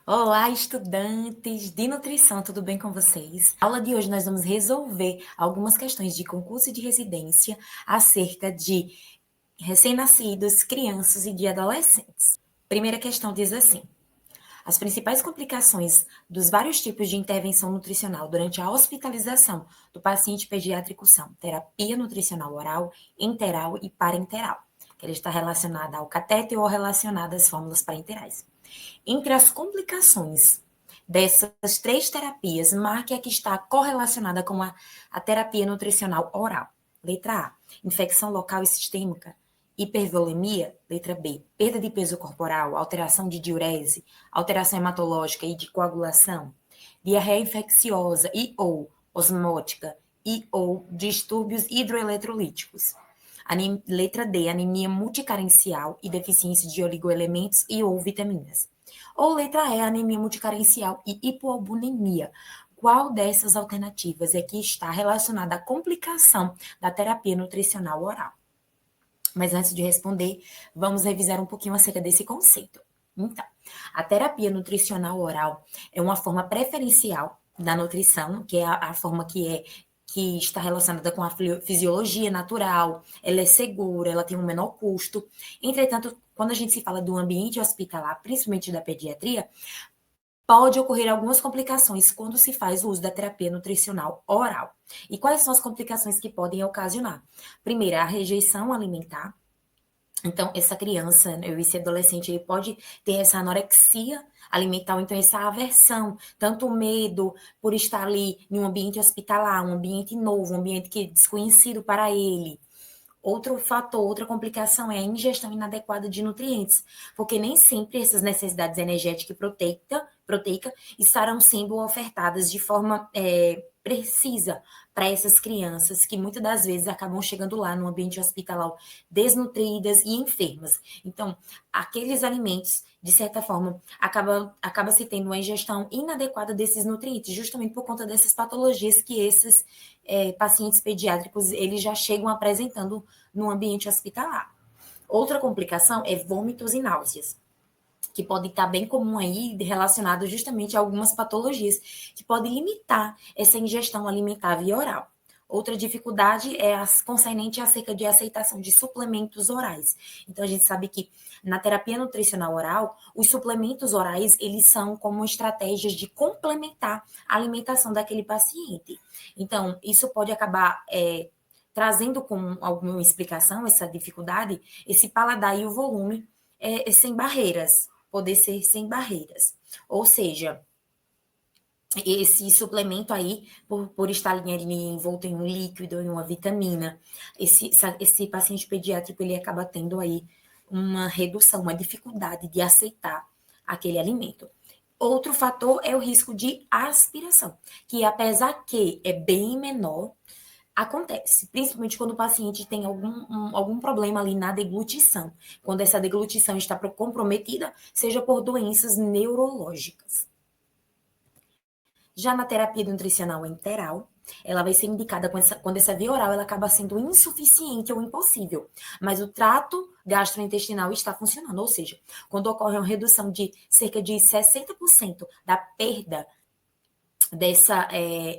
Olá, estudantes de nutrição, tudo bem com vocês? Na aula de hoje nós vamos resolver algumas questões de concurso de residência acerca de recém-nascidos, crianças e de adolescentes. Primeira questão diz assim: as principais complicações dos vários tipos de intervenção nutricional durante a hospitalização do paciente pediátrico são terapia nutricional oral, enteral e parenteral, que ele está relacionada ao catéter ou relacionada às fórmulas parenterais. Entre as complicações dessas três terapias, marque a que está correlacionada com a terapia nutricional oral. Letra A, infecção local e sistêmica, hipervolemia. Letra B, perda de peso corporal, alteração de diurese, alteração hematológica e de coagulação, diarreia infecciosa e ou osmótica e ou distúrbios hidroeletrolíticos. Letra D, anemia multicarencial e deficiência de oligoelementos e ou vitaminas. Ou letra E, anemia multicarencial e hipoalbuminemia. Qual dessas alternativas é que está relacionada à complicação da terapia nutricional oral? Mas antes de responder, vamos revisar um pouquinho acerca desse conceito. Então, a terapia nutricional oral é uma forma preferencial da nutrição, que é a forma que está relacionada com a fisiologia natural, ela é segura, ela tem um menor custo. Entretanto, quando a gente se fala do ambiente hospitalar, principalmente da pediatria, pode ocorrer algumas complicações quando se faz o uso da terapia nutricional oral. E quais são as complicações que podem ocasionar? Primeiro, a rejeição alimentar. Então, essa criança, esse adolescente, ele pode ter essa anorexia alimentar, ou então essa aversão, tanto o medo por estar ali em um ambiente hospitalar, um ambiente novo, um ambiente que é desconhecido para ele. Outro fator, outra complicação é a ingestão inadequada de nutrientes, porque nem sempre essas necessidades energética e proteica estarão sendo ofertadas de forma precisa para essas crianças que muitas das vezes acabam chegando lá no ambiente hospitalar desnutridas e enfermas. Então, aqueles alimentos, de certa forma, acaba se tendo uma ingestão inadequada desses nutrientes, justamente por conta dessas patologias que esses pacientes pediátricos eles já chegam apresentando no ambiente hospitalar. Outra complicação é vômitos e náuseas, que pode estar bem comum aí, relacionado justamente a algumas patologias, que podem limitar essa ingestão alimentar via oral. Outra dificuldade é concernente acerca de aceitação de suplementos orais. Então, a gente sabe que na terapia nutricional oral, os suplementos orais, eles são como estratégias de complementar a alimentação daquele paciente. Então, isso pode acabar trazendo com alguma explicação essa dificuldade, esse paladar e o volume sem barreiras, poder ser sem barreiras. Ou seja, esse suplemento aí, por estar ali envolto em um líquido, em uma vitamina, esse paciente pediátrico, ele acaba tendo aí uma redução, uma dificuldade de aceitar aquele alimento. Outro fator é o risco de aspiração, que apesar que é bem menor, acontece, principalmente quando o paciente tem algum problema ali na deglutição, quando essa deglutição está comprometida, seja por doenças neurológicas. Já na terapia nutricional enteral, ela vai ser indicada quando essa via oral ela acaba sendo insuficiente ou impossível, mas o trato gastrointestinal está funcionando, ou seja, quando ocorre uma redução de cerca de 60% da perda dessa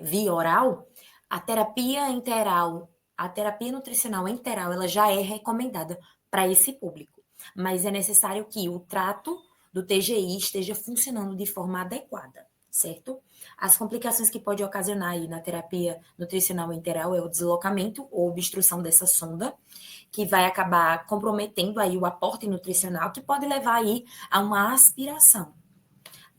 via oral, a terapia enteral, a terapia nutricional enteral, ela já é recomendada para esse público, mas é necessário que o trato do TGI esteja funcionando de forma adequada, certo? As complicações que pode ocasionar aí na terapia nutricional enteral é o deslocamento ou obstrução dessa sonda, que vai acabar comprometendo aí o aporte nutricional, que pode levar aí a uma aspiração.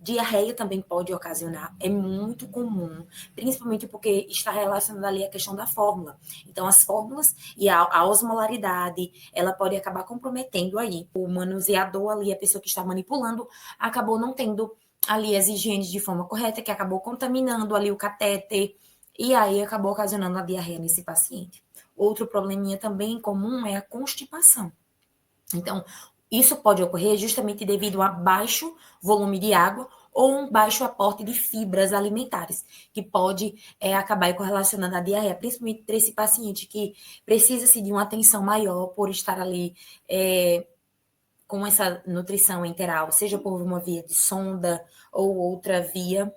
Diarreia também pode ocasionar, é muito comum, principalmente porque está relacionada ali a questão da fórmula. Então, as fórmulas e a osmolaridade, ela pode acabar comprometendo aí o manuseador ali, a pessoa que está manipulando, acabou não tendo ali as higienes de forma correta, que acabou contaminando ali o catéter, e aí acabou ocasionando a diarreia nesse paciente. Outro probleminha também comum é a constipação. Então, isso pode ocorrer justamente devido a baixo volume de água ou um baixo aporte de fibras alimentares, que pode acabar correlacionando a diarreia, principalmente para esse paciente que precisa-se de uma atenção maior por estar ali com essa nutrição enteral, seja por uma via de sonda ou outra via,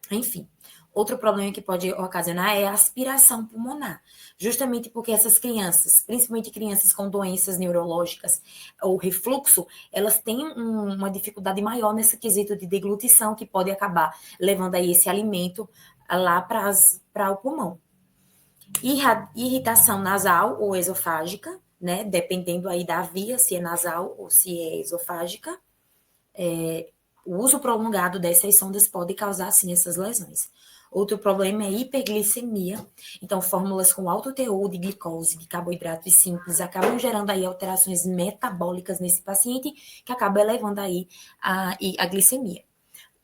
enfim. Outro problema que pode ocasionar é a aspiração pulmonar, justamente porque essas crianças, principalmente crianças com doenças neurológicas ou refluxo, elas têm uma dificuldade maior nesse quesito de deglutição, que pode acabar levando aí esse alimento lá para o pulmão. Irritação nasal ou esofágica, né? Dependendo aí da via, se é nasal ou se é esofágica. O uso prolongado dessas sondas pode causar, sim, essas lesões. Outro problema é hiperglicemia. Então, fórmulas com alto teor de glicose, de carboidratos simples, acabam gerando aí alterações metabólicas nesse paciente, que acaba elevando aí a glicemia.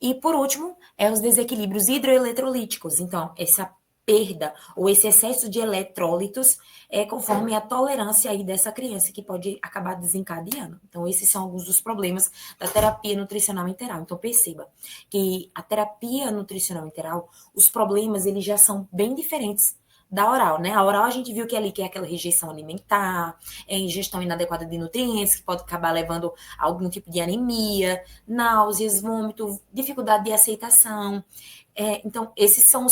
E, por último, é os desequilíbrios hidroeletrolíticos. Então, essa perda ou esse excesso de eletrólitos é conforme a tolerância aí dessa criança, que pode acabar desencadeando. Então, esses são alguns dos problemas da terapia nutricional enteral. Então, perceba que a terapia nutricional enteral, os problemas, eles já são bem diferentes da oral, né? A oral a gente viu que ali que é aquela rejeição alimentar, ingestão inadequada de nutrientes, que pode acabar levando a algum tipo de anemia, náuseas, vômito, dificuldade de aceitação. Então, esses são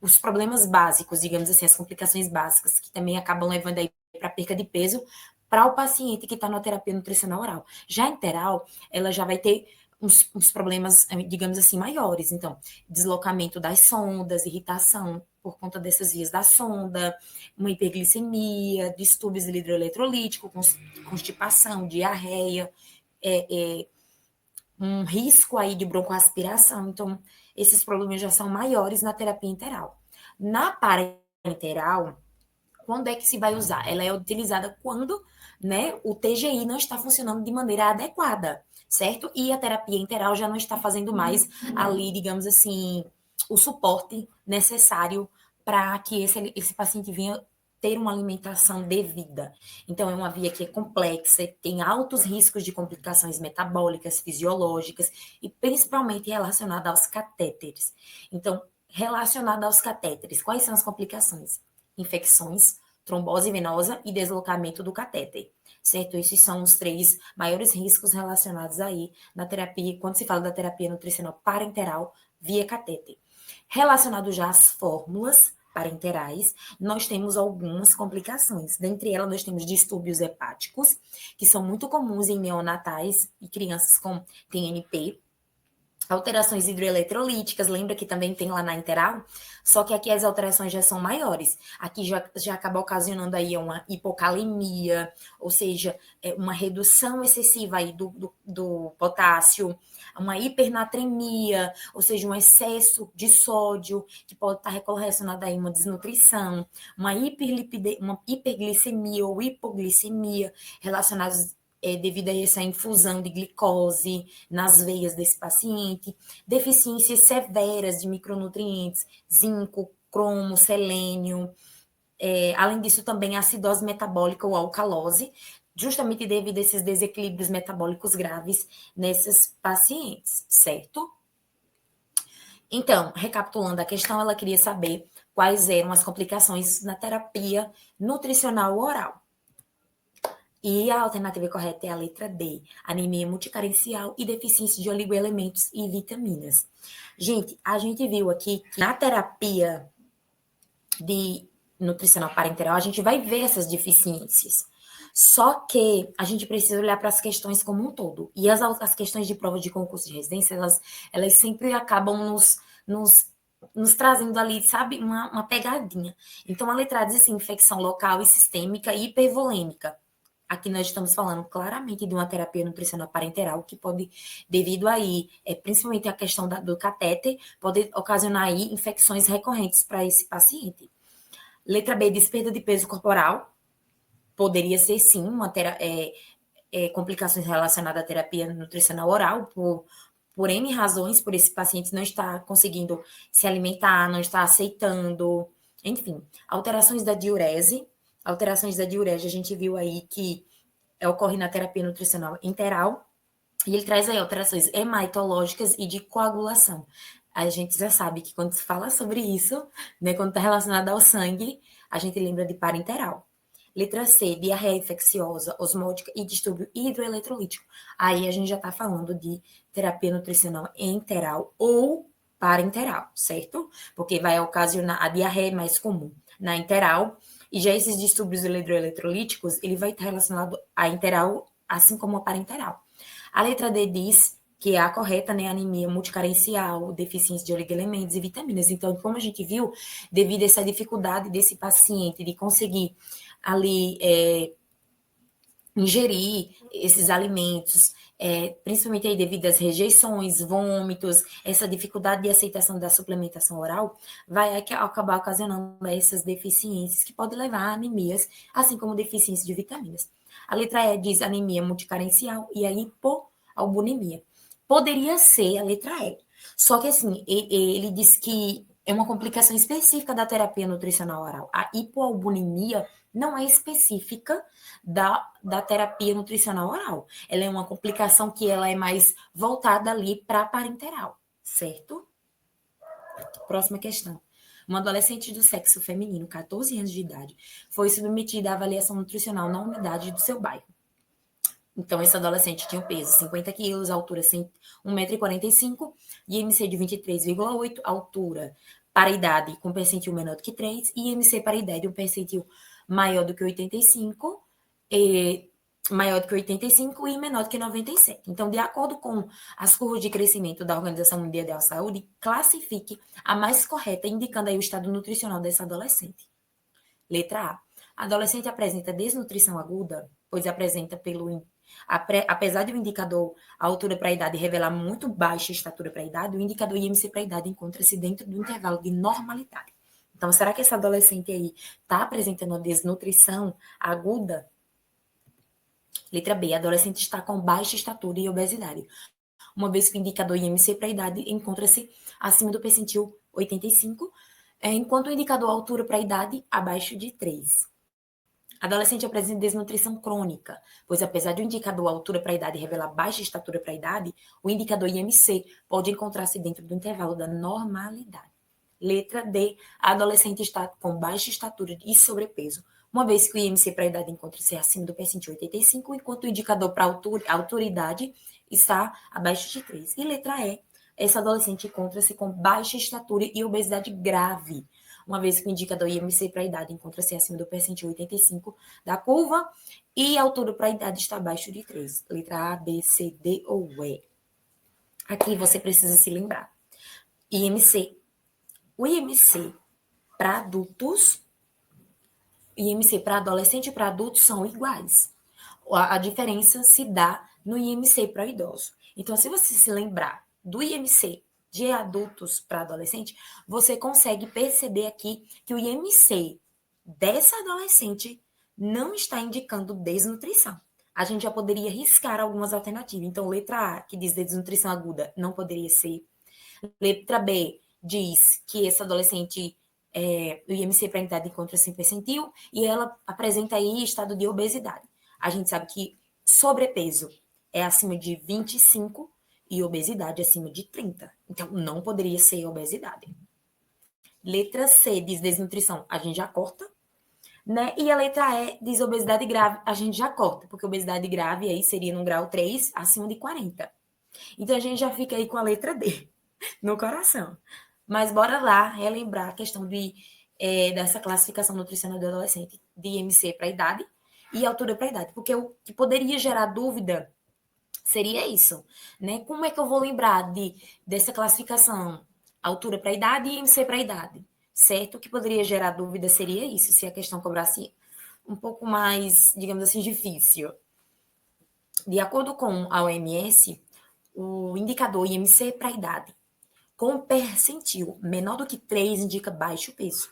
os problemas básicos, digamos assim, as complicações básicas, que também acabam levando aí para perca de peso para o paciente que está na terapia nutricional oral. Já a enteral, ela já vai ter uns problemas, digamos assim, maiores. Então, deslocamento das sondas, irritação por conta dessas vias da sonda, uma hiperglicemia, distúrbios hidroeletrolíticos, constipação, diarreia, um risco aí de broncoaspiração. Então, esses problemas já são maiores na terapia enteral. Na parenteral, quando é que se vai usar? Ela é utilizada quando, né, o TGI não está funcionando de maneira adequada, certo? E a terapia enteral já não está fazendo mais ali, digamos assim, o suporte necessário para que esse paciente venha ter uma alimentação devida. Então, é uma via que é complexa, tem altos riscos de complicações metabólicas, fisiológicas e principalmente relacionada aos catéteres. Então, relacionada aos catéteres, quais são as complicações? Infecções, trombose venosa e deslocamento do catéter, certo? Esses são os 3 maiores riscos relacionados aí na terapia, quando se fala da terapia nutricional parenteral via catéter. Relacionado já às fórmulas parenterais, nós temos algumas complicações. Dentre elas, nós temos distúrbios hepáticos, que são muito comuns em neonatais e crianças com TNP, alterações hidroeletrolíticas, lembra que também tem lá na enteral? Só que aqui as alterações já são maiores. Aqui já acaba ocasionando aí uma hipocalemia, ou seja, uma redução excessiva aí do potássio, uma hipernatremia, ou seja, um excesso de sódio, que pode estar relacionado aí a uma desnutrição, uma hiperglicemia ou hipoglicemia relacionados devido a essa infusão de glicose nas veias desse paciente, deficiências severas de micronutrientes, zinco, cromo, selênio, além disso também acidose metabólica ou alcalose, justamente devido a esses desequilíbrios metabólicos graves nesses pacientes, certo? Então, recapitulando a questão, ela queria saber quais eram as complicações na terapia nutricional oral. E a alternativa correta é a letra D, anemia multicarencial e deficiência de oligoelementos e vitaminas. Gente, a gente viu aqui que na terapia de nutricional parenteral, a gente vai ver essas deficiências. Só que a gente precisa olhar para as questões como um todo. E as questões de prova de concurso de residência, elas sempre acabam nos trazendo ali, sabe, uma pegadinha. Então, a letra diz assim, infecção local e sistêmica e hipervolêmica. Aqui nós estamos falando claramente de uma terapia nutricional parenteral que pode, devido aí, principalmente a questão do catéter, pode ocasionar aí infecções recorrentes para esse paciente. Letra B, desperda de peso corporal. Poderia ser sim complicações relacionadas à terapia nutricional oral, por N razões, por esse paciente não estar conseguindo se alimentar, não estar aceitando, enfim. Alterações da diurese. Alterações da diurese, a gente viu aí que ocorre na terapia nutricional enteral, e ele traz aí alterações hematológicas e de coagulação. A gente já sabe que quando se fala sobre isso, né, quando está relacionado ao sangue, a gente lembra de parenteral. Letra C, diarreia infecciosa, osmótica e distúrbio hidroeletrolítico. Aí a gente já está falando de terapia nutricional enteral ou parenteral, certo? Porque vai ocasionar a diarreia mais comum na enteral, e já esses distúrbios hidroeletrolíticos, ele vai estar relacionado à enteral, assim como a parenteral. A letra D diz que é a correta, né? Anemia multicarencial, deficiência de oligoelementos e vitaminas. Então, como a gente viu, devido a essa dificuldade desse paciente de conseguir ali ingerir esses alimentos, principalmente aí devido às rejeições, vômitos, essa dificuldade de aceitação da suplementação oral, vai acabar ocasionando essas deficiências que podem levar a anemias, assim como deficiência de vitaminas. A letra E diz anemia multicarencial e a hipoalbuminemia. Poderia ser a letra E. Só que assim, ele diz que é uma complicação específica da terapia nutricional oral. A hipoalbuminemia não é específica da terapia nutricional oral. Ela é uma complicação que ela é mais voltada ali para a parenteral, certo? Próxima questão. Uma adolescente do sexo feminino, 14 anos de idade, foi submetida à avaliação nutricional na unidade do seu bairro. Então, esse adolescente tinha um peso 50 quilos, altura 1,45 m, IMC de 23,8, altura para a idade com percentil menor do que 3, e IMC para a idade um percentil maior do que 85, maior do que 85 e menor do que 97. Então, de acordo com as curvas de crescimento da Organização Mundial da Saúde, classifique a mais correta, indicando aí o estado nutricional dessa adolescente. Letra A. A adolescente apresenta desnutrição aguda, pois apresenta apesar de o indicador a altura para a idade revelar muito baixa estatura para a idade, o indicador IMC para a idade encontra-se dentro do intervalo de normalidade. Então, será que essa adolescente aí está apresentando uma desnutrição aguda? Letra B. A adolescente está com baixa estatura e obesidade, uma vez que o indicador IMC para a idade encontra-se acima do percentil 85, enquanto o indicador altura para a idade abaixo de 3. A adolescente apresenta desnutrição crônica, pois apesar do indicador altura para a idade revelar baixa estatura para a idade, o indicador IMC pode encontrar-se dentro do intervalo da normalidade. Letra D. A adolescente está com baixa estatura e sobrepeso, uma vez que o IMC para a idade encontra-se acima do percentil 85, enquanto o indicador para a autoridade está abaixo de 3. E letra E. Essa adolescente encontra-se com baixa estatura e obesidade grave, uma vez que o indicador IMC para a idade encontra-se acima do percentil 85 da curva e a altura para a idade está abaixo de 3. Letra A, B, C, D ou E. Aqui você precisa se lembrar. IMC. O IMC para adultos, IMC para adolescente e para adultos são iguais. A diferença se dá no IMC para idoso. Então, se você se lembrar do IMC de adultos para adolescente, você consegue perceber aqui que o IMC dessa adolescente não está indicando desnutrição. A gente já poderia riscar algumas alternativas. Então, letra A, que diz desnutrição aguda, não poderia ser. Letra B diz que essa adolescente, o IMC para a idade encontra-se em percentil e ela apresenta aí estado de obesidade. A gente sabe que sobrepeso é acima de 25 e obesidade acima de 30. Então, não poderia ser obesidade. Letra C diz desnutrição, a gente já corta, né? E a letra E diz obesidade grave, a gente já corta, porque obesidade grave aí seria no grau 3, acima de 40. Então, a gente já fica aí com a letra D no coração. Mas bora lá relembrar a questão dessa classificação nutricional do adolescente, de IMC para a idade e altura para a idade, porque o que poderia gerar dúvida seria isso, né? Como é que eu vou lembrar dessa classificação? Altura para a idade e IMC para a idade, certo? O que poderia gerar dúvida seria isso, se a questão cobrasse um pouco mais, digamos assim, difícil. De acordo com a OMS, o indicador IMC para a idade, com percentil menor do que 3, indica baixo peso.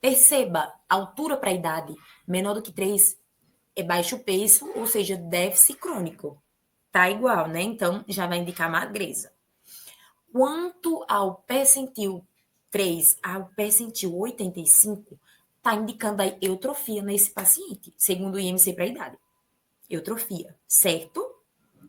Perceba, altura para a idade menor do que 3 é baixo peso, ou seja, déficit crônico. Tá igual, né? Então, já vai indicar magreza. Quanto ao percentil 3 ao percentil 85, tá indicando a eutrofia nesse paciente, segundo o IMC para a idade. Eutrofia, certo?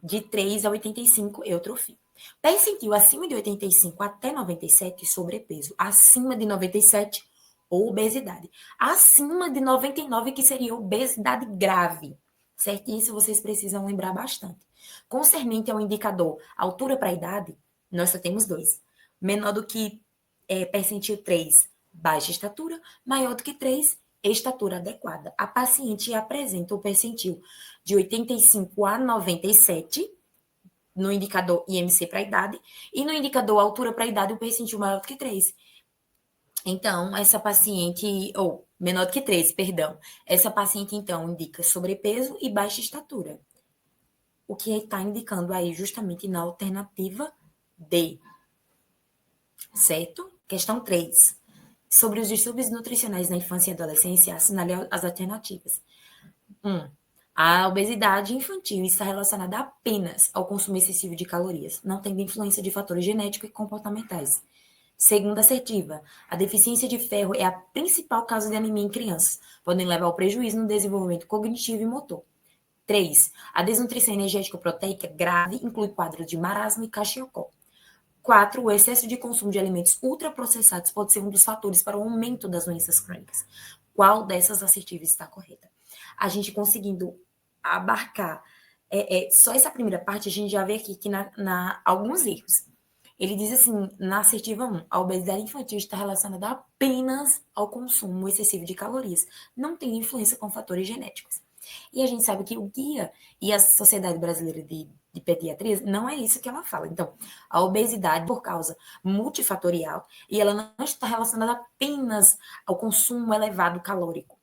De 3 a 85, eutrofia. Percentil acima de 85 até 97, sobrepeso. Acima de 97, obesidade. Acima de 99, que seria obesidade grave. Certo? Isso vocês precisam lembrar bastante. Concernente ao indicador altura para a idade, nós só temos dois. Menor do que percentil 3, baixa estatura, maior do que 3, estatura adequada. A paciente apresenta o percentil de 85 a 97 no indicador IMC para a idade, e no indicador altura para a idade, o percentil maior do que 3. Então, essa paciente, ou menor do que 3, perdão, essa paciente, então, indica sobrepeso e baixa estatura, o que está indicando aí justamente na alternativa D, certo? Questão 3. Sobre os distúrbios nutricionais na infância e adolescência, assinale as alternativas. 1. A obesidade infantil está relacionada apenas ao consumo excessivo de calorias, não tendo influência de fatores genéticos e comportamentais. Segunda assertiva, a deficiência de ferro é a principal causa de anemia em crianças, podem levar ao prejuízo no desenvolvimento cognitivo e motor. 3. A desnutrição energética proteica grave inclui quadros de marasmo e caxiocó. 4. O excesso de consumo de alimentos ultraprocessados pode ser um dos fatores para o aumento das doenças crônicas. Qual dessas assertivas está correta? A gente conseguindo abarcar só essa primeira parte, a gente já vê aqui que alguns erros. Ele diz assim, na assertiva 1, a obesidade infantil está relacionada apenas ao consumo excessivo de calorias, não tem influência com fatores genéticos. E a gente sabe que o guia e a Sociedade Brasileira de Pediatria não é isso que ela fala. Então, a obesidade por causa multifatorial e ela não está relacionada apenas ao consumo elevado calórico.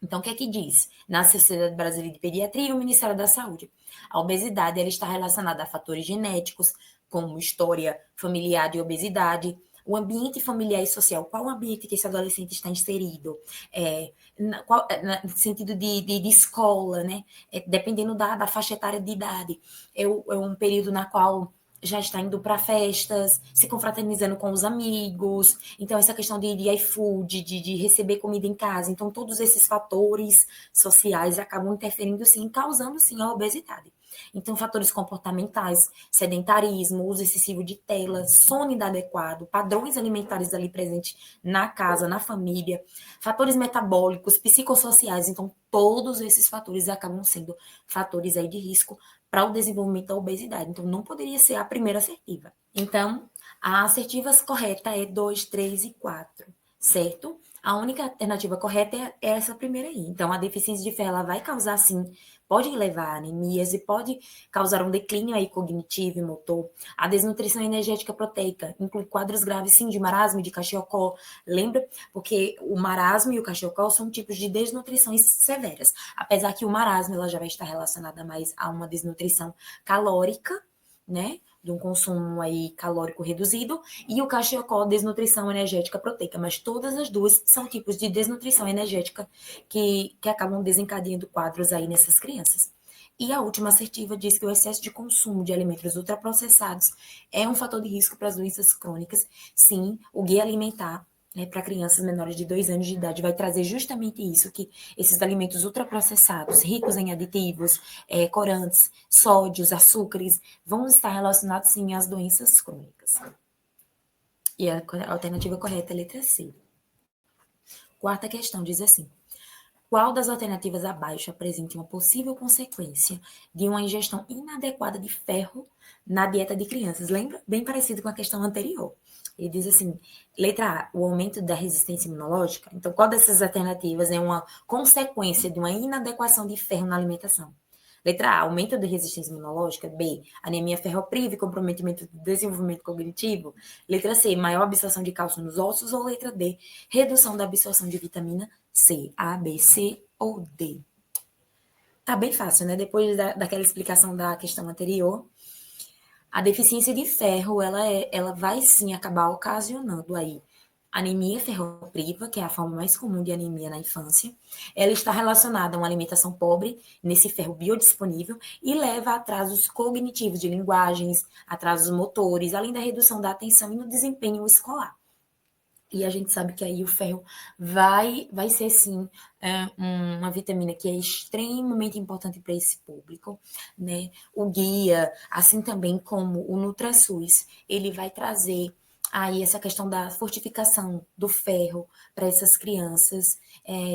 Então, o que é que diz? Na Sociedade Brasileira de Pediatria e o Ministério da Saúde. A obesidade ela está relacionada a fatores genéticos, como história familiar de obesidade, o ambiente familiar e social, qual o ambiente que esse adolescente está inserido, no sentido de escola, né? Dependendo da faixa etária de idade. É um período na qual já está indo para festas, se confraternizando com os amigos. Então, essa questão de iFood, de receber comida em casa. Então, todos esses fatores sociais acabam interferindo, sim, causando, sim, a obesidade. Então, fatores comportamentais, sedentarismo, uso excessivo de tela, sono inadequado, padrões alimentares ali presentes na casa, na família, fatores metabólicos, psicossociais. Então, todos esses fatores acabam sendo fatores aí de risco para o desenvolvimento da obesidade. Então, não poderia ser a primeira assertiva. Então, a assertiva correta é 2, 3 e 4, certo? A única alternativa correta é essa primeira aí. Então, a deficiência de ferro ela vai causar, sim, pode levar a anemias e pode causar um declínio aí cognitivo e motor. A desnutrição energética proteica inclui quadros graves, sim, de marasmo e de caxiocó. Lembra? Porque o marasmo e o caxiocó são tipos de desnutrições severas. Apesar que o marasmo ela já vai estar relacionada mais a uma desnutrição calórica, né? De um consumo aí calórico reduzido, e o caxiocó, desnutrição energética proteica, mas todas as duas são tipos de desnutrição energética que acabam desencadeando quadros aí nessas crianças. E a última assertiva diz que o excesso de consumo de alimentos ultraprocessados é um fator de risco para as doenças crônicas. Sim, o guia alimentar para crianças menores de 2 anos de idade vai trazer justamente isso, que esses alimentos ultraprocessados, ricos em aditivos, corantes, sódios, açúcares, vão estar relacionados sim às doenças crônicas. E a alternativa correta é a letra C. Quarta questão diz assim: qual das alternativas abaixo apresenta uma possível consequência de uma ingestão inadequada de ferro na dieta de crianças? Lembra? Bem parecido com a questão anterior. Ele diz assim, letra A, o aumento da resistência imunológica. Então, qual dessas alternativas é uma consequência de uma inadequação de ferro na alimentação? Letra A, aumento da resistência imunológica. B, anemia ferropriva e comprometimento do desenvolvimento cognitivo. Letra C, maior absorção de cálcio nos ossos. Ou letra D, redução da absorção de vitamina C. A, B, C ou D. Tá bem fácil, né? Depois daquela explicação da questão anterior, a deficiência de ferro, ela vai sim acabar ocasionando aí anemia ferropriva, que é a forma mais comum de anemia na infância. Ela está relacionada a uma alimentação pobre nesse ferro biodisponível e leva a atrasos cognitivos de linguagens, atrasos motores, além da redução da atenção e no desempenho escolar. E a gente sabe que aí o ferro vai ser, sim, uma vitamina que é extremamente importante para esse público, né? O guia, assim também como o NutraSUS, ele vai trazer aí essa questão da fortificação do ferro para essas crianças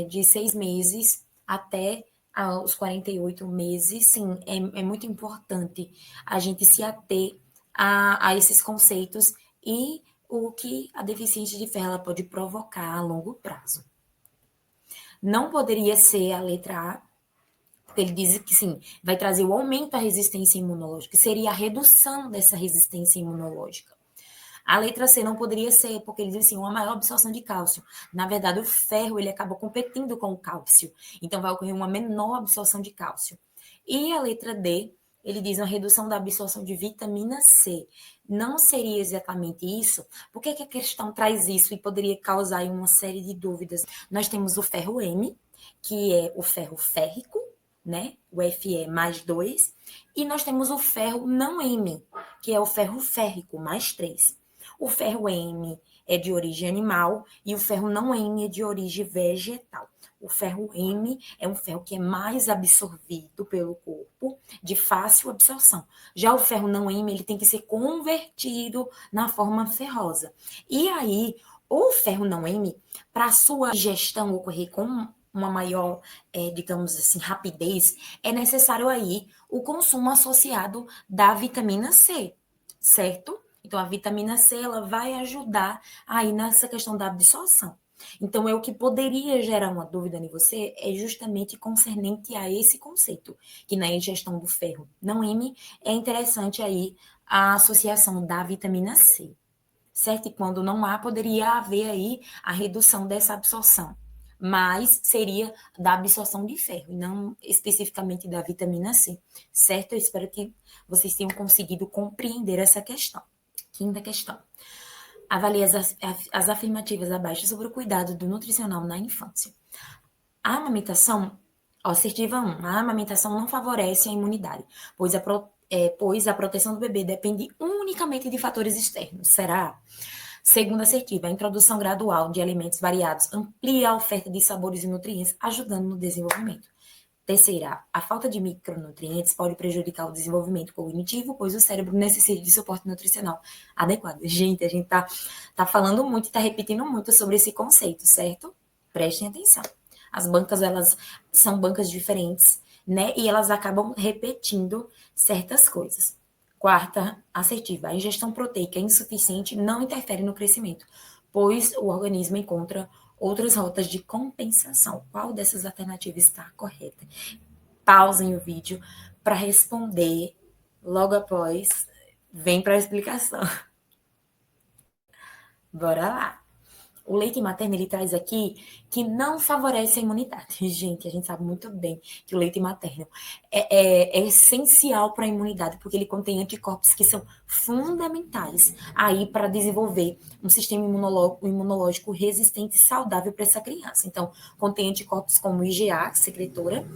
de 6 meses até aos 48 meses, sim, é muito importante a gente se ater a esses conceitos e o que a deficiência de ferro ela pode provocar a longo prazo. Não poderia ser a letra A, porque ele diz que sim, vai trazer o aumento da resistência imunológica, que seria a redução dessa resistência imunológica. A letra C não poderia ser, porque ele diz assim, uma maior absorção de cálcio. Na verdade, o ferro, ele acaba competindo com o cálcio. Então, vai ocorrer uma menor absorção de cálcio. E a letra D, ele diz uma redução da absorção de vitamina C. Não seria exatamente isso? Por que a questão traz isso e poderia causar uma série de dúvidas? Nós temos o ferro M, que é o ferro férrico, né? O Fe mais 2. E nós temos o ferro não M, que é o ferro férrico mais 3. O ferro M é de origem animal e o ferro não M é de origem vegetal. O ferro M é um ferro que é mais absorvido pelo corpo, de fácil absorção. Já o ferro não M, ele tem que ser convertido na forma ferrosa. E aí, o ferro não M, para a sua digestão ocorrer com uma maior, digamos assim, rapidez, é necessário aí o consumo associado da vitamina C, certo? Então, a vitamina C, ela vai ajudar aí nessa questão da absorção. Então, é o que poderia gerar uma dúvida em você é justamente concernente a esse conceito, que na ingestão do ferro não M é interessante aí a associação da vitamina C, certo? E quando não há, poderia haver aí a redução dessa absorção, mas seria da absorção de ferro, e não especificamente da vitamina C, certo? Eu espero que vocês tenham conseguido compreender essa questão. Quinta questão. Avalie as afirmativas abaixo sobre o cuidado do nutricional na infância. A amamentação, assertiva 1, a amamentação não favorece a imunidade, pois a proteção do bebê depende unicamente de fatores externos. Será? Segunda assertiva, a introdução gradual de alimentos variados amplia a oferta de sabores e nutrientes, ajudando no desenvolvimento. Terceira, a falta de micronutrientes pode prejudicar o desenvolvimento cognitivo, pois o cérebro necessita de suporte nutricional adequado. Gente, a gente tá falando muito e tá repetindo muito sobre esse conceito, certo? Prestem atenção. As bancas, elas são bancas diferentes, né? E elas acabam repetindo certas coisas. Quarta, assertiva. A ingestão proteica insuficiente não interfere no crescimento, pois o organismo encontra outras rotas de compensação. Qual dessas alternativas está correta? Pausem o vídeo para responder. Logo após, vem para a explicação. Bora lá. O leite materno, ele traz aqui que não favorece a imunidade. Gente, a gente sabe muito bem que o leite materno é essencial para a imunidade, porque ele contém anticorpos que são fundamentais aí para desenvolver um sistema imunológico resistente e saudável para essa criança. Então, contém anticorpos como IgA, secretora,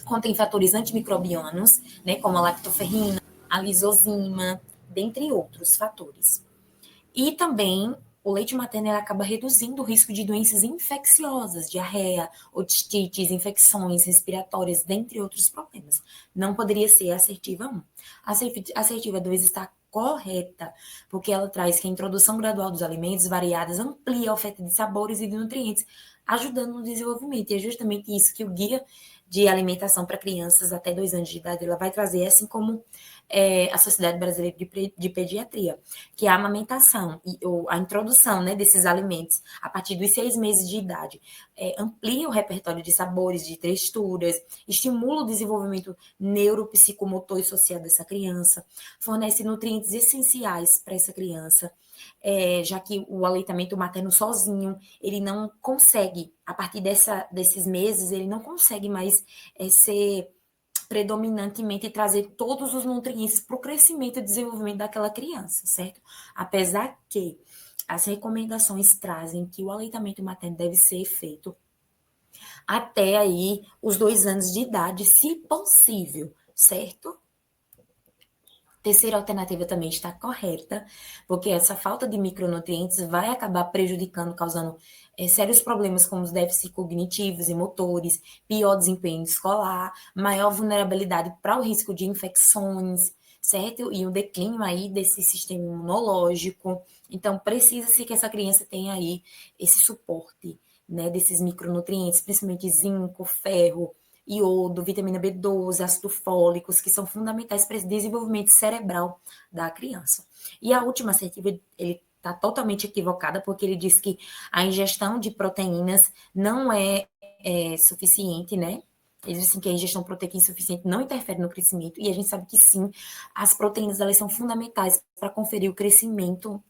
contém fatores antimicrobianos, né, como a lactoferrina, a lisozima, dentre outros fatores. E também o leite materno ele acaba reduzindo o risco de doenças infecciosas, diarreia, otites, infecções respiratórias, dentre outros problemas. Não poderia ser a assertiva 1. A assertiva 2 está correta, porque ela traz que a introdução gradual dos alimentos variados amplia a oferta de sabores e de nutrientes, ajudando no desenvolvimento. E é justamente isso que o guia de alimentação para crianças até 2 anos de idade ela vai trazer, assim como a Sociedade Brasileira de Pediatria, que é a amamentação e a introdução, né, desses alimentos a partir dos 6 meses de idade amplia o repertório de sabores, de texturas, estimula o desenvolvimento neuropsicomotor e social dessa criança, fornece nutrientes essenciais para essa criança, já que o aleitamento materno sozinho, ele não consegue, a partir desses meses, ele não consegue mais ser predominantemente trazer todos os nutrientes para o crescimento e desenvolvimento daquela criança, certo? Apesar que as recomendações trazem que o aleitamento materno deve ser feito até aí os 2 anos de idade, se possível, certo? Terceira alternativa também está correta, porque essa falta de micronutrientes vai acabar prejudicando, causando sérios problemas como os déficits cognitivos e motores, pior desempenho escolar, maior vulnerabilidade para o risco de infecções, certo? E um declínio aí desse sistema imunológico. Então, precisa-se que essa criança tenha aí esse suporte, né, desses micronutrientes, principalmente zinco, ferro, iodo, vitamina B12, ácido fólicos, que são fundamentais para esse desenvolvimento cerebral da criança. E a última assertiva, ele está totalmente equivocada, porque ele diz que a ingestão de proteínas não é suficiente, né? Eles dizem que a ingestão proteica insuficiente não interfere no crescimento, e a gente sabe que sim, as proteínas elas são fundamentais para conferir o crescimento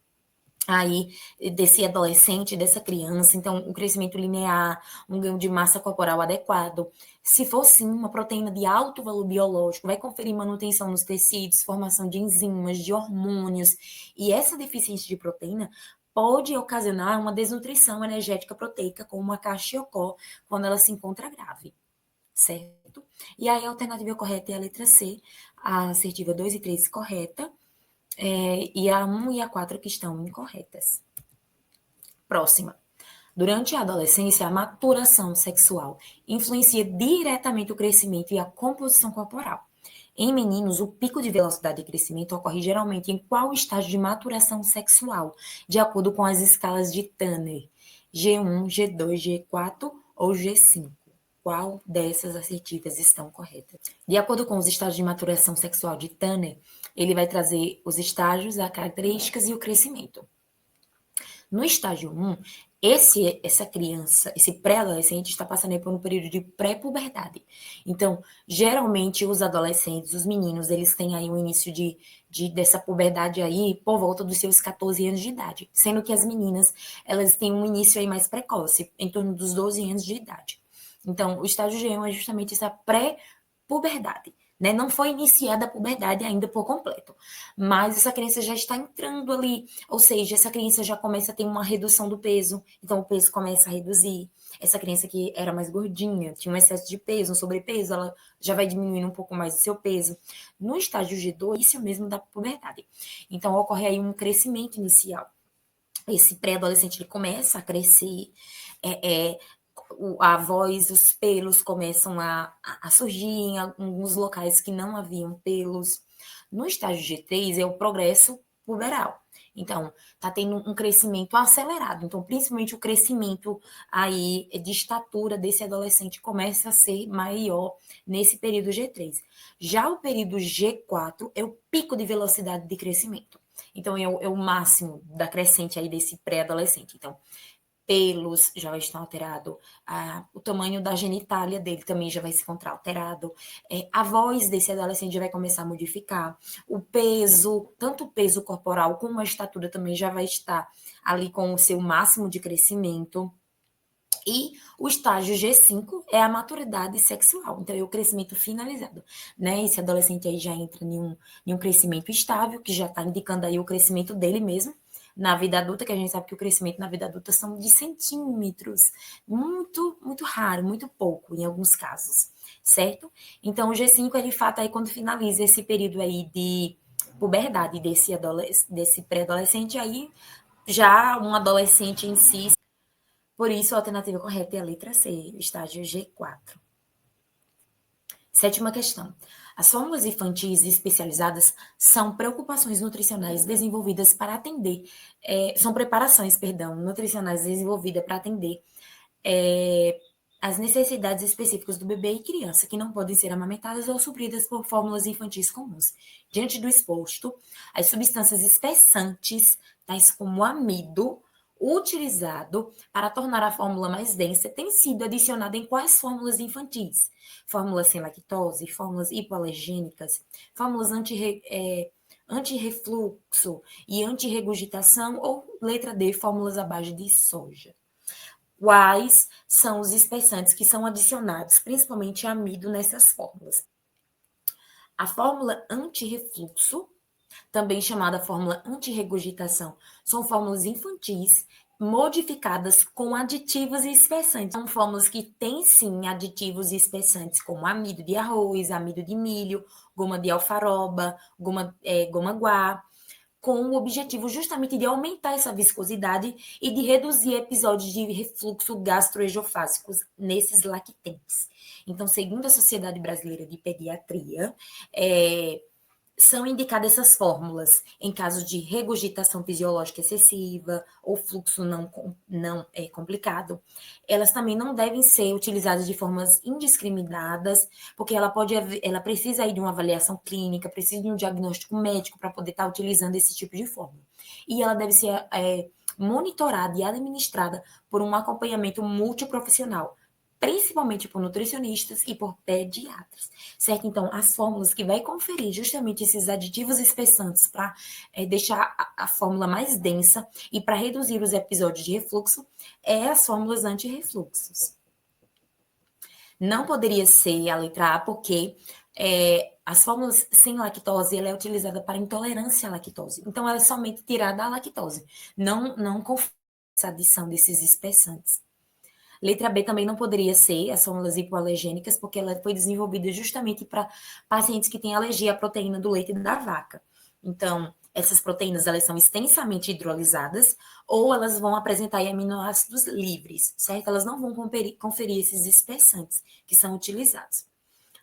aí desse adolescente, dessa criança, então o crescimento linear, um ganho de massa corporal adequado. Se for sim uma proteína de alto valor biológico, vai conferir manutenção nos tecidos, formação de enzimas, de hormônios, e essa deficiência de proteína pode ocasionar uma desnutrição energética proteica, como uma caxiocó, quando ela se encontra grave, certo? E aí a alternativa correta é a letra C, a assertiva 2 e 3 correta, e a 1 e a 4 que estão incorretas. Próxima. Durante a adolescência, a maturação sexual influencia diretamente o crescimento e a composição corporal. Em meninos, o pico de velocidade de crescimento ocorre geralmente em qual estágio de maturação sexual, de acordo com as escalas de Tanner, G1, G2, G4 ou G5. Qual dessas assertivas estão corretas? De acordo com os estágios de maturação sexual de Tanner, ele vai trazer os estágios, as características e o crescimento. No estágio 1, essa criança, esse pré-adolescente está passando aí por um período de pré-puberdade. Então, geralmente, os adolescentes, os meninos, eles têm aí um início dessa puberdade aí por volta dos seus 14 anos de idade, sendo que as meninas, elas têm um início aí mais precoce, em torno dos 12 anos de idade. Então, o estágio G1 é justamente essa pré-puberdade. Né? Não foi iniciada a puberdade ainda por completo, mas essa criança já está entrando ali, ou seja, essa criança já começa a ter uma redução do peso, então o peso começa a reduzir. Essa criança que era mais gordinha, tinha um excesso de peso, um sobrepeso, ela já vai diminuindo um pouco mais o seu peso. No estágio G2, isso mesmo da puberdade. Então ocorre aí um crescimento inicial. Esse pré-adolescente ele começa a crescer, a voz, os pelos começam a surgir em alguns locais que não haviam pelos. No estágio G3 é o progresso puberal. Então, está tendo um crescimento acelerado. Então, principalmente o crescimento aí de estatura desse adolescente começa a ser maior nesse período G3. Já o período G4 é o pico de velocidade de crescimento. Então, é o máximo da crescente aí desse pré-adolescente. Então, pelos já estão alterados, o tamanho da genitália dele também já vai se encontrar alterado, a voz desse adolescente já vai começar a modificar, o peso, tanto o peso corporal como a estatura também já vai estar ali com o seu máximo de crescimento. E o estágio G5 é a maturidade sexual, então é o crescimento finalizado, né? Esse adolescente aí já entra em um crescimento estável, que já está indicando aí o crescimento dele mesmo, na vida adulta, que a gente sabe que o crescimento na vida adulta são de centímetros, muito, muito raro, muito pouco em alguns casos, certo? Então, o G5 é de fato aí quando finaliza esse período aí de puberdade desse pré-adolescente, aí já um adolescente em si. Por isso, a alternativa correta é a letra C, o estágio G4. Sétima questão. As fórmulas infantis especializadas são preocupações nutricionais desenvolvidas para atender, são preparações, perdão, nutricionais desenvolvidas para atender as necessidades específicas do bebê e criança, que não podem ser amamentadas ou supridas por fórmulas infantis comuns. Diante do exposto, as substâncias espessantes, tais como o amido, utilizado para tornar a fórmula mais densa, tem sido adicionada em quais fórmulas infantis? Fórmulas sem lactose, fórmulas hipoalergênicas, fórmulas antirrefluxo e antirregurgitação, ou letra D, fórmulas à base de soja. Quais são os espessantes que são adicionados, principalmente amido, nessas fórmulas? A fórmula antirrefluxo, também chamada fórmula antirregurgitação, são fórmulas infantis modificadas com aditivos e espessantes. São fórmulas que têm, sim, aditivos e espessantes, como amido de arroz, amido de milho, goma de alfaroba, goma guar, com o objetivo justamente de aumentar essa viscosidade e de reduzir episódios de refluxo gastroesofágicos nesses lactentes. Então, segundo a Sociedade Brasileira de Pediatria, São indicadas essas fórmulas em caso de regurgitação fisiológica excessiva ou fluxo não complicado. Elas também não devem ser utilizadas de formas indiscriminadas, porque ela precisa aí de uma avaliação clínica, precisa de um diagnóstico médico para poder estar utilizando esse tipo de fórmula. E ela deve ser monitorada e administrada por um acompanhamento multiprofissional, principalmente por nutricionistas e por pediatras, certo? Então, as fórmulas que vai conferir justamente esses aditivos espessantes para deixar a fórmula mais densa e para reduzir os episódios de refluxo é as fórmulas anti-refluxos. Não poderia ser a letra A, porque as fórmulas sem lactose ela é utilizada para intolerância à lactose. Então, ela é somente tirada a lactose, não confere essa adição desses espessantes. Letra B também não poderia ser as fórmulas hipoalergênicas, porque ela foi desenvolvida justamente para pacientes que têm alergia à proteína do leite da vaca. Então, essas proteínas elas são extensamente hidrolisadas ou elas vão apresentar aminoácidos livres, certo? Elas não vão conferir esses espessantes que são utilizados.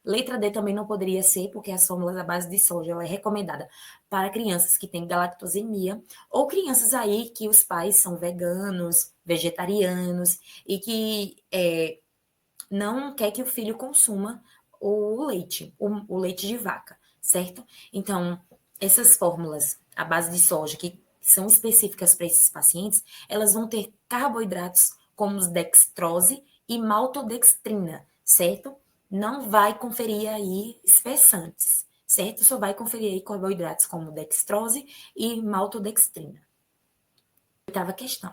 Letra D também não poderia ser, porque as fórmulas à base de soja ela é recomendada para crianças que têm galactosemia ou crianças aí que os pais são veganos, vegetarianos e que não quer que o filho consuma o leite, o leite de vaca, certo? Então, essas fórmulas à base de soja que são específicas para esses pacientes, elas vão ter carboidratos como os dextrose e maltodextrina, certo? Não vai conferir aí espessantes, certo? Só vai conferir aí carboidratos como dextrose e maltodextrina. Oitava questão.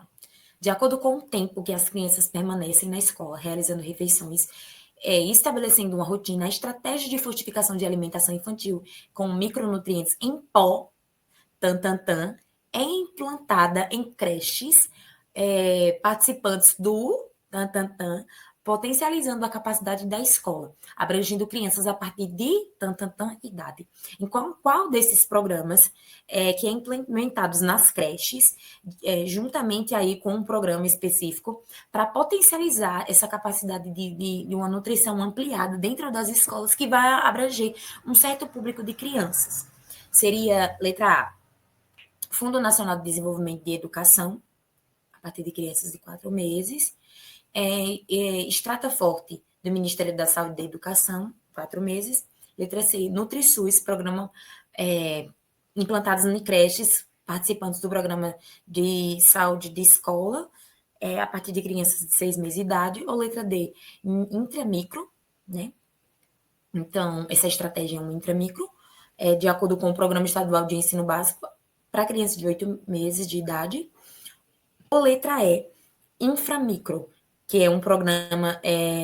De acordo com o tempo que as crianças permanecem na escola realizando refeições, estabelecendo uma rotina, a estratégia de fortificação de alimentação infantil com micronutrientes em pó, é implantada em creches participantes do potencializando a capacidade da escola, abrangendo crianças a partir de idade. Em qual desses programas que é implementados nas creches, juntamente aí com um programa específico, para potencializar essa capacidade de uma nutrição ampliada dentro das escolas, que vai abranger um certo público de crianças. Seria letra A, Fundo Nacional de Desenvolvimento de Educação, a partir de crianças de 4 meses, Extrata Forte, do Ministério da Saúde e da Educação, 4 meses. Letra C, NutriSUS, programa implantados em creches, participantes do programa de saúde de escola, a partir de crianças de 6 meses de idade. Ou letra D, intramicro, né? Então, essa estratégia é um intramicro, de acordo com o Programa Estadual de Ensino Básico, para crianças de 8 meses de idade. Ou letra E, inframicro, que é um programa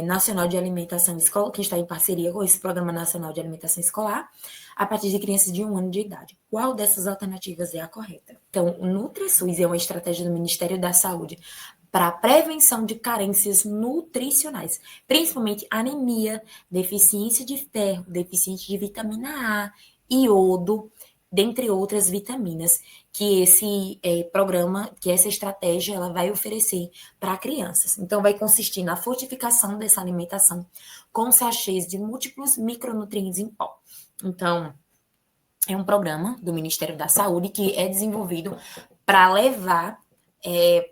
nacional de alimentação escolar, que está em parceria com esse Programa Nacional de Alimentação Escolar, a partir de crianças de 1 ano de idade. Qual dessas alternativas é a correta? Então, o NutriSUS é uma estratégia do Ministério da Saúde para a prevenção de carências nutricionais, principalmente anemia, deficiência de ferro, deficiência de vitamina A, iodo, dentre outras vitaminas, que esse programa, que essa estratégia, ela vai oferecer para crianças. Então, vai consistir na fortificação dessa alimentação com sachês de múltiplos micronutrientes em pó. Então, é um programa do Ministério da Saúde que é desenvolvido para levar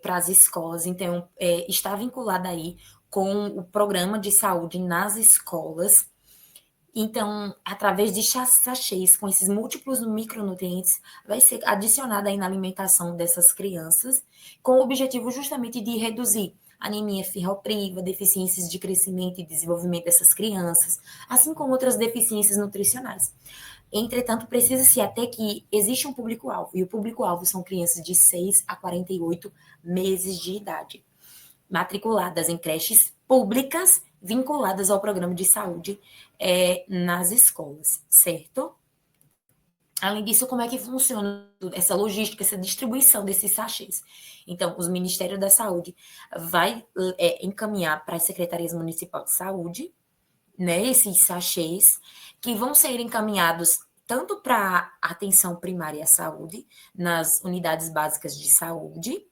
para as escolas. Então, está vinculada aí com o programa de saúde nas escolas. Então, através de sachês com esses múltiplos micronutrientes, vai ser adicionada aí na alimentação dessas crianças, com o objetivo justamente de reduzir anemia ferropriva, deficiências de crescimento e desenvolvimento dessas crianças, assim como outras deficiências nutricionais. Entretanto, precisa-se até que existe um público-alvo, e o público-alvo são crianças de 6 a 48 meses de idade, matriculadas em creches públicas vinculadas ao programa de saúde nas escolas, certo? Além disso, como é que funciona essa logística, essa distribuição desses sachês? Então, o Ministério da Saúde vai encaminhar para as secretarias municipais de saúde, né, esses sachês, que vão ser encaminhados tanto para atenção primária à saúde, nas unidades básicas de saúde,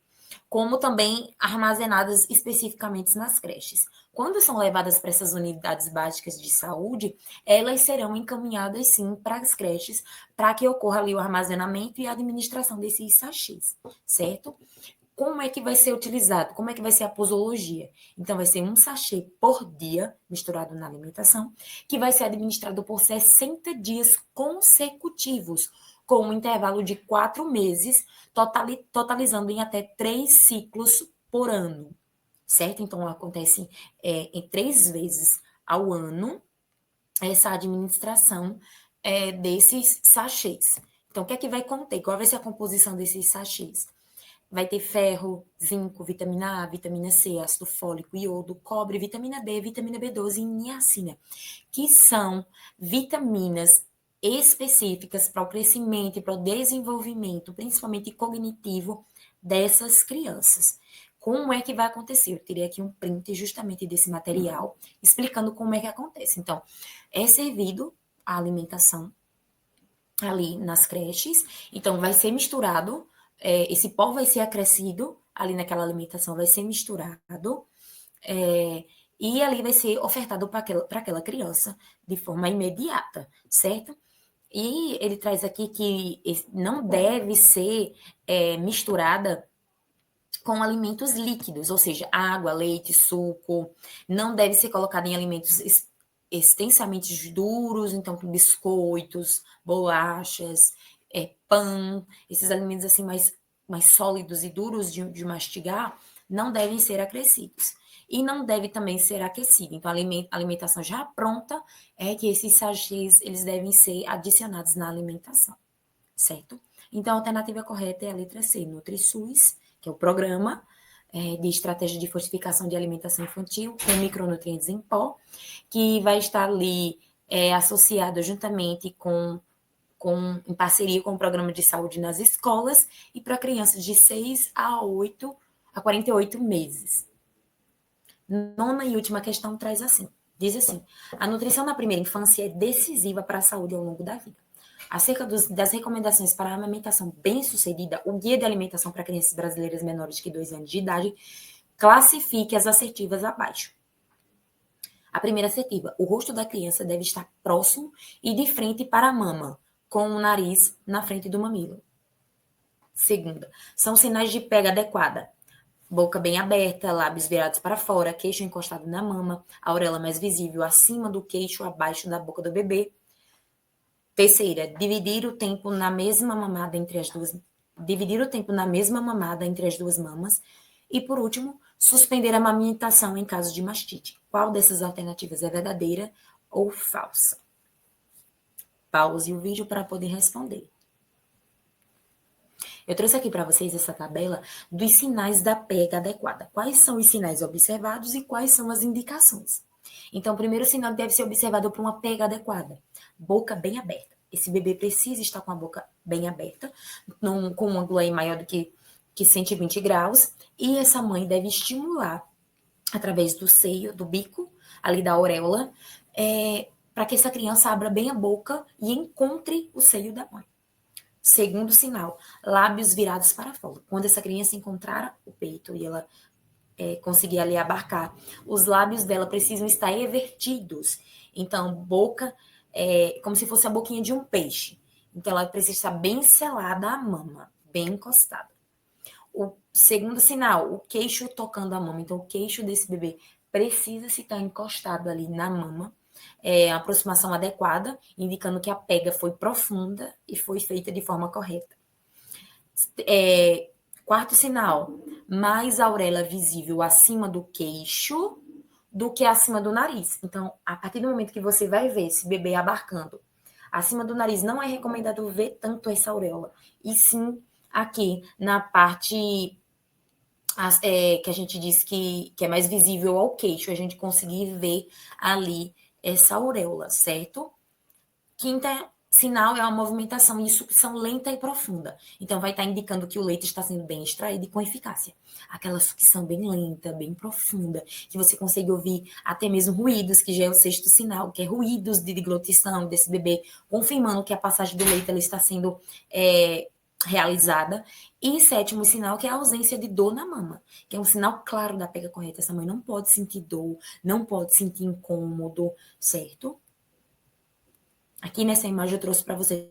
como também armazenadas especificamente nas creches. Quando são levadas para essas unidades básicas de saúde, elas serão encaminhadas sim para as creches, para que ocorra ali o armazenamento e a administração desses sachês, certo? Como é que vai ser utilizado? Como é que vai ser a posologia? Então, vai ser um sachê por dia, misturado na alimentação, que vai ser administrado por 60 dias consecutivos, com um intervalo de 4 meses, totalizando em até 3 ciclos por ano, certo? Então, acontece em 3 vezes ao ano essa administração desses sachês. Então, o que é que vai conter? Qual vai ser a composição desses sachês? Vai ter ferro, zinco, vitamina A, vitamina C, ácido fólico, iodo, cobre, vitamina D, vitamina B12 e niacina, que são vitaminas específicas para o crescimento e para o desenvolvimento, principalmente cognitivo, dessas crianças. Como é que vai acontecer? Eu teria aqui um print justamente desse material, explicando como é que acontece. Então, é servido a alimentação ali nas creches, então vai ser misturado, esse pó vai ser acrescido ali naquela alimentação, vai ser misturado, e ali vai ser ofertado para aquela criança de forma imediata, certo? E ele traz aqui que não deve ser misturada com alimentos líquidos, ou seja, água, leite, suco, não deve ser colocada em alimentos extensamente duros, então biscoitos, bolachas, pão, esses alimentos assim mais sólidos e duros de mastigar, não devem ser acrescidos. E não deve também ser aquecido. Então, a alimentação já pronta é que esses sachês, eles devem ser adicionados na alimentação, certo? Então, a alternativa correta é a letra C, NutriSUS, que é o programa de estratégia de fortificação de alimentação infantil com micronutrientes em pó, que vai estar ali associado juntamente em parceria com o programa de saúde nas escolas e para crianças de 6 a 48 meses. Nona e última questão diz assim, a nutrição na primeira infância é decisiva para a saúde ao longo da vida. Acerca das recomendações para a amamentação bem-sucedida, o Guia de Alimentação para Crianças Brasileiras Menores de 2 anos de idade classifique as assertivas abaixo. A primeira assertiva, o rosto da criança deve estar próximo e de frente para a mama, com o nariz na frente do mamilo. Segunda, são sinais de pega adequada. Boca bem aberta, lábios virados para fora, queixo encostado na mama, a auréola mais visível acima do queixo, abaixo da boca do bebê. Terceira, dividir o tempo na mesma mamada entre as duas mamas. E, por último, suspender a amamentação em caso de mastite. Qual dessas alternativas é verdadeira ou falsa? Pause o vídeo para poder responder. Eu trouxe aqui para vocês essa tabela dos sinais da pega adequada. Quais são os sinais observados e quais são as indicações? Então, o primeiro sinal deve ser observado por uma pega adequada. Boca bem aberta. Esse bebê precisa estar com a boca bem aberta, com um ângulo aí maior do que 120 graus. E essa mãe deve estimular, através do seio, do bico, ali da auréola, para que essa criança abra bem a boca e encontre o seio da mãe. Segundo sinal, lábios virados para fora. Quando essa criança encontrar o peito e ela conseguir ali abarcar, os lábios dela precisam estar evertidos. Então, boca como se fosse a boquinha de um peixe. Então, ela precisa estar bem selada à mama, bem encostada. O segundo sinal, o queixo tocando a mama. Então, o queixo desse bebê precisa estar encostado ali na mama. A aproximação adequada, indicando que a pega foi profunda e foi feita de forma correta. Quarto sinal, mais auréola visível acima do queixo do que acima do nariz. Então, a partir do momento que você vai ver esse bebê abarcando acima do nariz, não é recomendado ver tanto essa auréola, e sim aqui na parte que a gente diz que é mais visível ao queixo, a gente conseguir ver ali essa auréola, certo? Quinta sinal é a movimentação e sucção lenta e profunda. Então, vai estar indicando que o leite está sendo bem extraído e com eficácia. Aquela sucção bem lenta, bem profunda, que você consegue ouvir até mesmo ruídos, que já é o sexto sinal, que é ruídos de deglutição desse bebê, confirmando que a passagem do leite ela está sendo realizada. E sétimo sinal, que é a ausência de dor na mama, que é um sinal claro da pega correta. Essa mãe não pode sentir dor, não pode sentir incômodo, certo? Aqui nessa imagem eu trouxe para você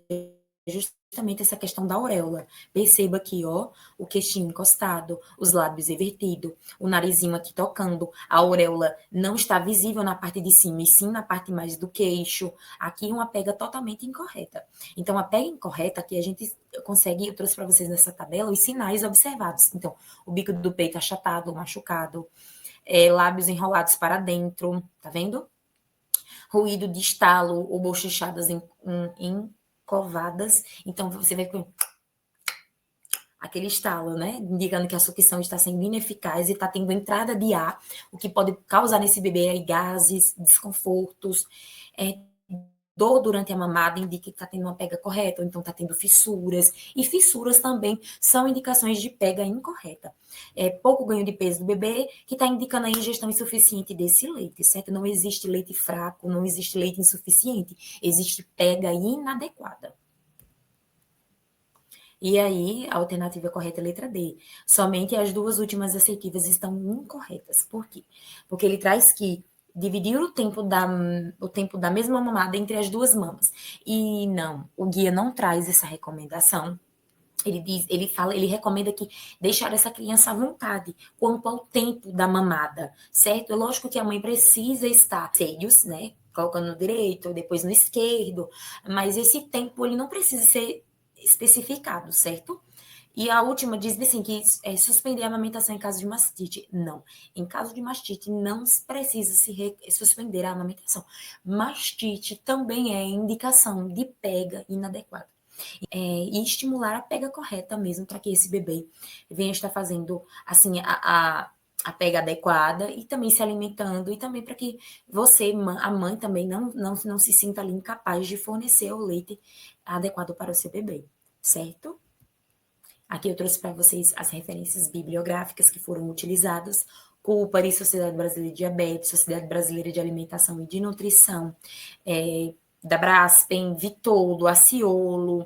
justamente essa questão da auréola. Perceba aqui, ó, o queixinho encostado, os lábios invertidos, o narizinho aqui tocando. A auréola não está visível na parte de cima, e sim na parte mais do queixo. Aqui uma pega totalmente incorreta. Então, a pega incorreta, aqui a gente consegue, eu trouxe para vocês nessa tabela, os sinais observados. Então, o bico do peito achatado, machucado, lábios enrolados para dentro, tá vendo? Ruído de estalo ou bochechadas encovadas. Então, você vai com aquele estalo, né? Indicando que a sucção está sendo ineficaz e está tendo entrada de ar, o que pode causar nesse bebê aí gases, desconfortos, dor durante a mamada indica que está tendo uma pega correta, ou então está tendo fissuras. E fissuras também são indicações de pega incorreta. Pouco ganho de peso do bebê, que está indicando a ingestão insuficiente desse leite, certo? Não existe leite fraco, não existe leite insuficiente, existe pega inadequada. E aí, a alternativa correta é a letra D. Somente as duas últimas assertivas estão incorretas. Por quê? Porque ele traz que dividir o tempo da mesma mamada entre as duas mamas. E não, o guia não traz essa recomendação. Ele recomenda que deixar essa criança à vontade quanto ao tempo da mamada, certo? É lógico que a mãe precisa estar seios, né? Colocando no direito, depois no esquerdo, mas esse tempo ele não precisa ser especificado, certo? E a última diz assim que suspender a amamentação em caso de mastite. Não. Em caso de mastite, não precisa suspender a amamentação. Mastite também é indicação de pega inadequada. E estimular a pega correta mesmo, para que esse bebê venha estar fazendo assim a pega adequada e também se alimentando, e também para que você, a mãe, também não se sinta ali incapaz de fornecer o leite adequado para o seu bebê, certo? Aqui eu trouxe para vocês as referências bibliográficas que foram utilizadas: Cupari, Sociedade Brasileira de Diabetes, Sociedade Brasileira de Alimentação e de Nutrição, da Braskem, Vitolo, Aciolo,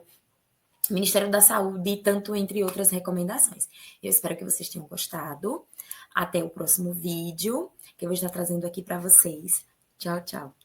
Ministério da Saúde, tanto entre outras recomendações. Eu espero que vocês tenham gostado. Até o próximo vídeo, que eu vou estar trazendo aqui para vocês. Tchau, tchau.